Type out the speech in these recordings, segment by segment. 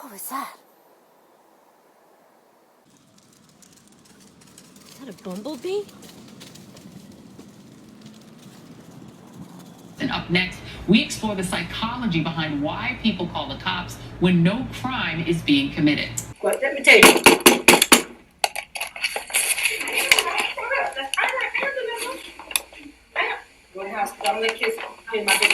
What was that? Is that a bumblebee? And up next, we explore the psychology behind why people call the cops when no crime is being committed. Well, let me tell you. Go to the house. I'm gonna kiss in my bed.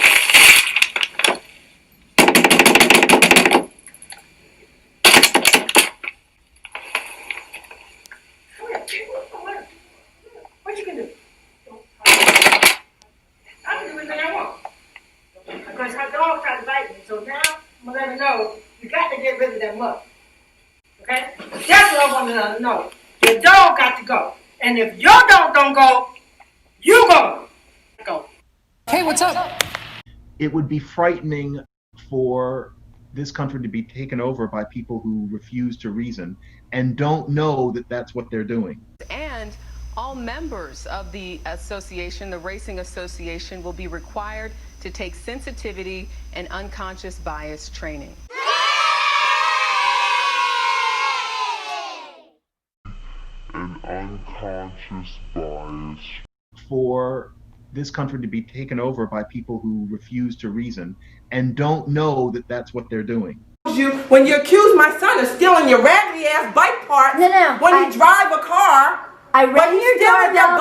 What you can do? I can do anything I want. Because her dog tried to bite me, so now I'm gonna let her know you got to get rid of that mutt. Okay? That's what I want to know. Your dog got to go. And if your dog don't go, you go. Go. Hey, what's up? It would be frightening for this country to be taken over by people who refuse to reason and don't know that that's what they're doing. And all members of the association, the Racing Association, will be required to take sensitivity and unconscious bias training. An unconscious bias. For this country to be taken over by people who refuse to reason and don't know that that's what they're doing. When you accuse my son of stealing your raggedy ass bike parts, when you drive a car, I rang your doorbell.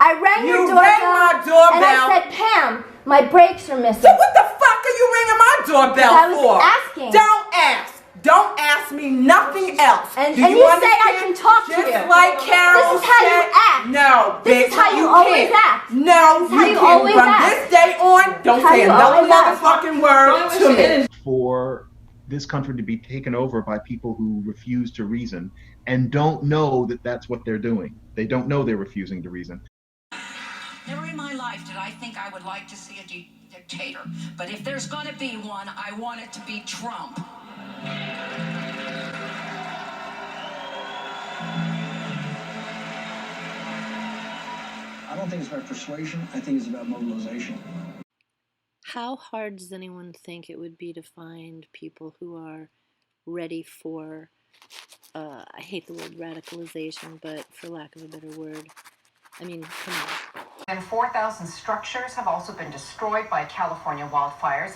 I rang your doorbell. You rang my doorbell. And I said, Pam, my brakes are missing. So what the fuck are you ringing my doorbell I was for? asking. Don't ask. Don't ask me nothing else. And Do you say I can talk to you. Just like Carol This is how you said. act. No, This bitch, is how you can't. always act. No, This is how you you can't. always From act. this day on, don't How say you another always act. motherfucking word to me. For this country to be taken over by people who refuse to reason and don't know that that's what they're doing. They don't know they're refusing to reason. Never in my life did I think I would like to see a dictator. But if there's going to be one, I want it to be Trump. I don't think it's about persuasion. I think it's about mobilization. How hard does anyone think it would be to find people who are ready for, I hate the word radicalization, but for lack of a better word, I mean, come on. And 4,000 structures have also been destroyed by California wildfires,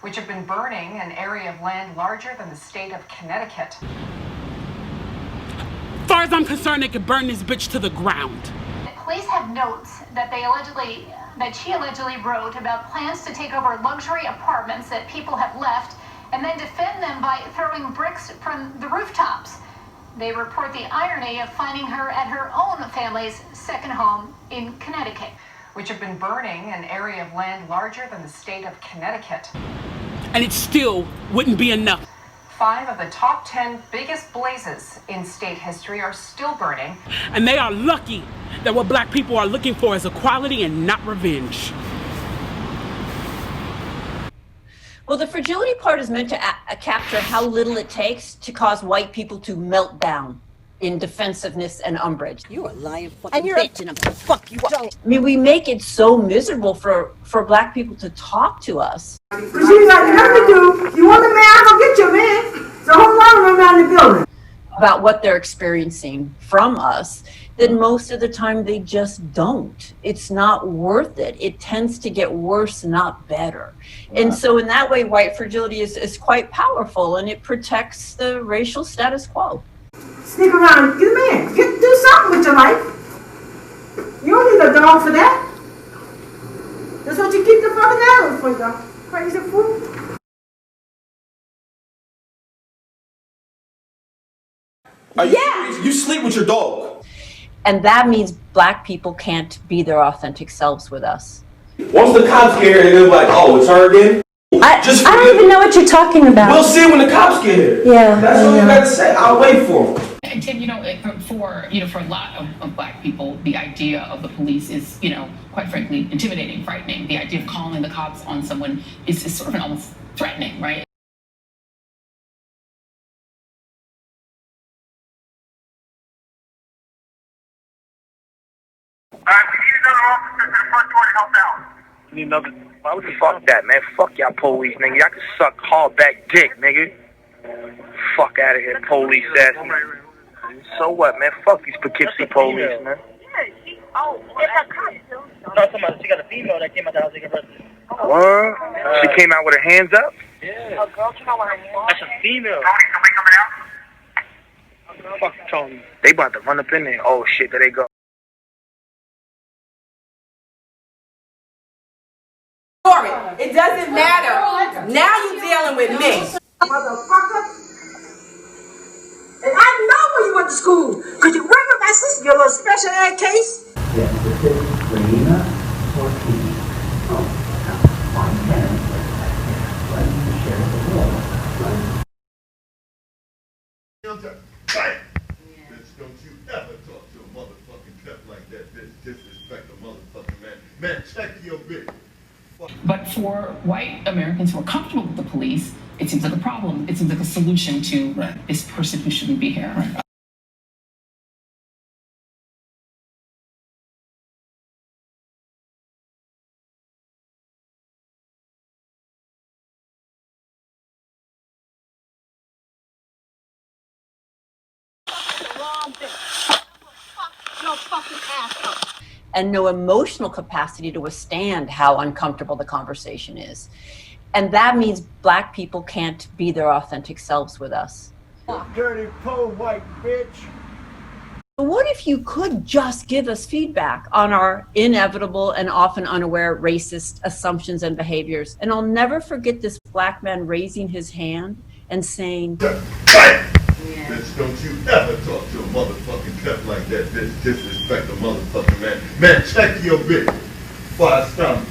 which have been burning an area of land larger than the state of Connecticut. As far as I'm concerned, they could burn this bitch to the ground. Police have notes that she allegedly wrote about plans to take over luxury apartments that people have left and then defend them by throwing bricks from the rooftops. They report the irony of finding her at her own family's second home in Connecticut, which have been burning an area of land larger than the state of Connecticut. And it still wouldn't be enough. 5 of the top 10 biggest blazes in state history are still burning. And they are lucky that what black people are looking for is equality and not revenge. Well, the fragility part is meant to capture how little it takes to cause white people to melt down in defensive and umbrage. You're a lying fucking bitch and I'm gonna fuck you up. I mean, we make it so miserable for black people to talk to us. But you got nothing to do. You want a man, I'll get your man. So hold on around the building. About what they're experiencing from us, then most of the time they just don't. It's not worth it. It tends to get worse, not better. And so in that way, white fragility is quite powerful, and it protects the racial status quo. Sneak around, get a man. Do something with your life. You don't need a dog for that. That's what you keep the fucking animals for, you crazy fool. You sleep with your dog. And that means black people can't be their authentic selves with us. Once the cops get here, they're like, oh, it's her again? I don't even know what you're talking about. We'll see when the cops get here. Yeah. That's all you gotta say. I'll wait for them. And Tim, for a lot of black people, the idea of the police is, quite frankly, intimidating, frightening. The idea of calling the cops on someone is sort of almost threatening, right? Alright, we need another officer to the front door to help out. You need another. Why would you fuck that, man? Fuck y'all police, nigga. Y'all can suck hard back dick, nigga. Fuck out of here, police ass. So what, man? Fuck these Poughkeepsie police, man. Oh, it's a costume. No, somebody, she got a female that came out the house looking for her. What? She came out with her hands up? Yeah. A girl came out with her hands up. That's a female. Fuck Tony. They about to run up in there. Oh shit, there they go. It doesn't matter. Now you're dealing with me. Motherfucker. And I know where you went to school. Could you remember my sister, your little special ed case? Yes, this is Lena Ortiz. Oh, my parents like to share the world. Bitch, don't you ever talk to a motherfucking pep like that, bitch. Disrespect a motherfucking man. Man, check your bitch. But for white Americans who are comfortable with the police, it seems like a problem. It seems like a solution to this person who shouldn't be here. And no emotional capacity to withstand how uncomfortable the conversation is. And that means Black people can't be their authentic selves with us. Dirty, poor white bitch. But what if you could just give us feedback on our inevitable and often unaware racist assumptions and behaviors? And I'll never forget this Black man raising his hand and saying, Bitch, don't you ever talk to a motherfucking pep like that, bitch. Disrespect a motherfucking man. Man, check your bitch before I stumble.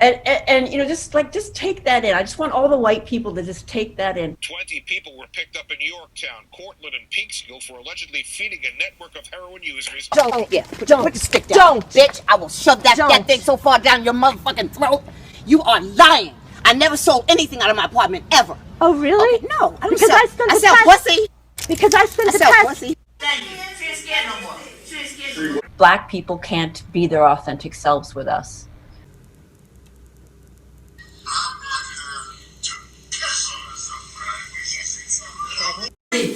and you know, just take that in. I just want all the white people to just take that in. 20 people were picked up in Yorktown, Cortland, and Peekskill for allegedly feeding a network of heroin users. Don't, put the stick down. Don't, bitch. I will shove that thing so far down your motherfucking throat. You are lying. I never sold anything out of my apartment, ever. Oh, really? Okay, no, I don't Because sell. I spent I the sell past- pussy. Because I spent the sell past- pussy. Thank you. She ain't scared no more. She ain't scared no more. Black people can't be their authentic selves with us.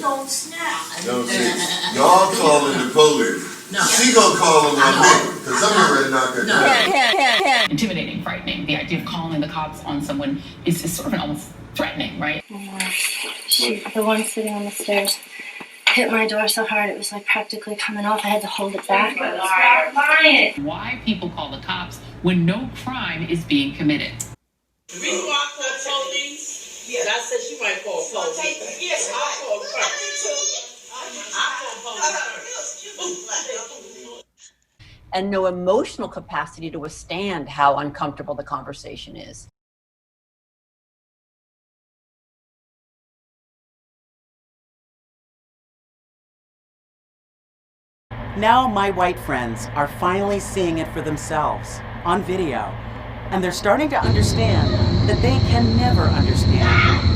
Don't snap. Don't see. Y'all calling the police. No. She gonna call them on me, because I'm ready to knock her down. Intimidating, frightening. The idea of calling the cops on someone is sort of almost threatening, right? The one sitting on the stairs hit my door so hard it was like practically coming off. I had to hold it back. Why people call the cops when no crime is being committed. The reason why I call police, yeah, I said she might call police. Yes, I call first. I call police. And no emotional capacity to withstand how uncomfortable the conversation is. Now my white friends are finally seeing it for themselves on video, and they're starting to understand that they can never understand.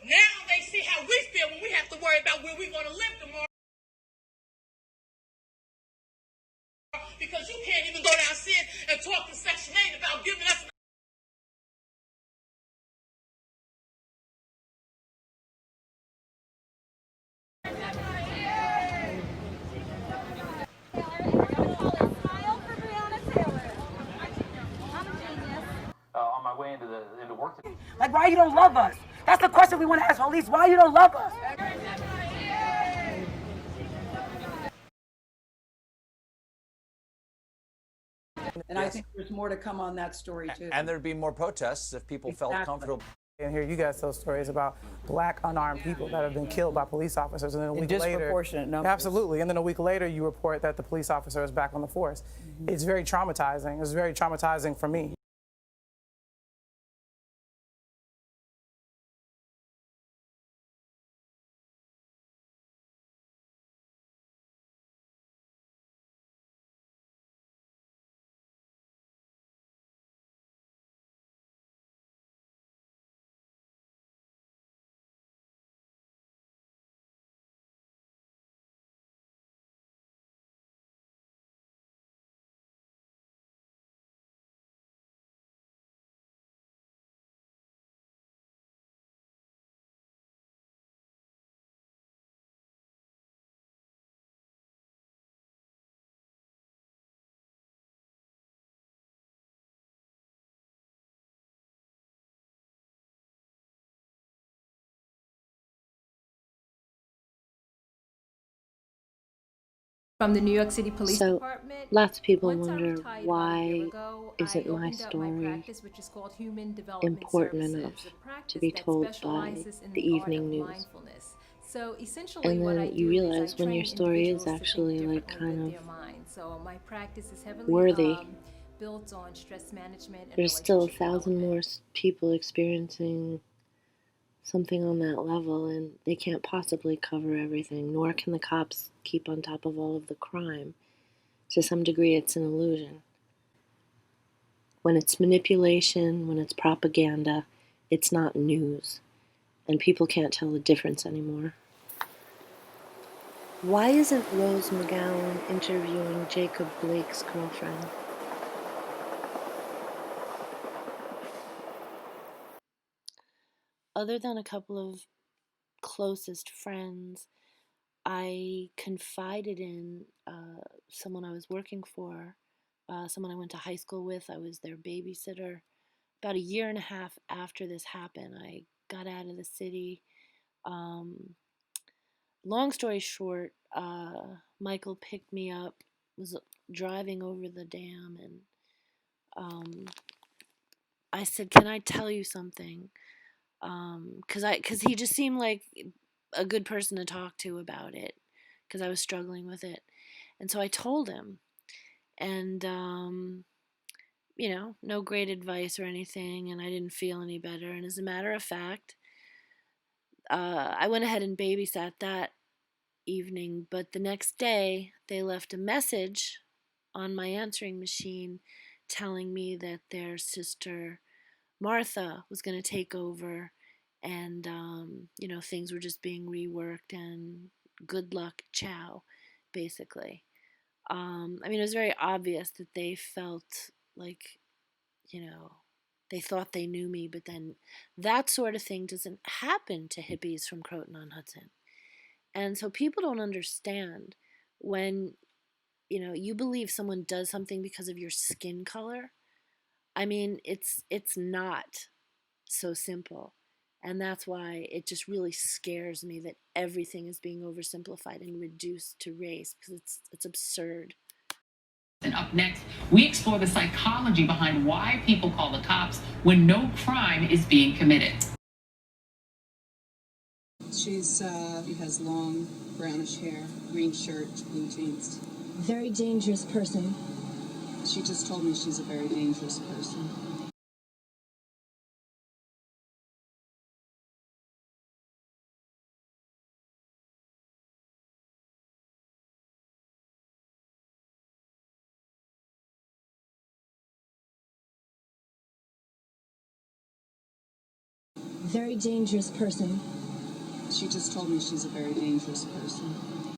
Now they see how we feel when we have to worry about where we're going to live tomorrow. Because you can't even go downstairs and talk to Section 8 about giving us. On my way into work. Like, why you don't love us? That's the question we want to ask police. Why you don't love us? And I think there's more to come on that story too. And there'd be more protests if people felt comfortable. And here you guys tell stories about black unarmed people that have been killed by police officers, and then a week later, disproportionate numbers. Absolutely, and then a week later, you report that the police officer is back on the force. It's very traumatizing. It's very traumatizing for me. From the New York City Police So Department. lots of people Once I wonder, retired about a why year ago, isn't I my opened up my story practice, which is called Human Development important Services, enough a to practice be that told by specializes in the the art evening of news? mindfulness. So essentially And what I then you do is I realize when your train story is individuals to think actually like differently kind with of their minds. So my practice is heavily worthy. built on stress management and There's still relationship 1,000 more people experiencing something on that level, and they can't possibly cover everything, nor can the cops keep on top of all of the crime. To some degree, it's an illusion. When it's manipulation, when it's propaganda, it's not news, and people can't tell the difference anymore. Why isn't Rose McGowan interviewing Jacob Blake's girlfriend? Other than a couple of closest friends, I confided in someone I was working for, someone I went to high school with. I was their babysitter. About a year and a half after this happened, I got out of the city. Long story short, Michael picked me up, was driving over the dam, and I said, "Can I tell you something?" Because he just seemed like a good person to talk to about it, because I was struggling with it. And so I told him, and no great advice or anything, and I didn't feel any better. And as a matter of fact, I went ahead and babysat that evening, but the next day they left a message on my answering machine telling me that their sister Martha was going to take over, and things were just being reworked, and good luck, ciao, basically. It was very obvious that they felt like, they thought they knew me, but then that sort of thing doesn't happen to hippies from Croton-on-Hudson. And so people don't understand when, you believe someone does something because of your skin color. It's not so simple. And that's why it just really scares me that everything is being oversimplified and reduced to race, because it's absurd. And up next, we explore the psychology behind why people call the cops when no crime is being committed. She has long brownish hair, green shirt, blue jeans. Very dangerous person. She just told me she's a very dangerous person. Very dangerous person. She just told me she's a very dangerous person.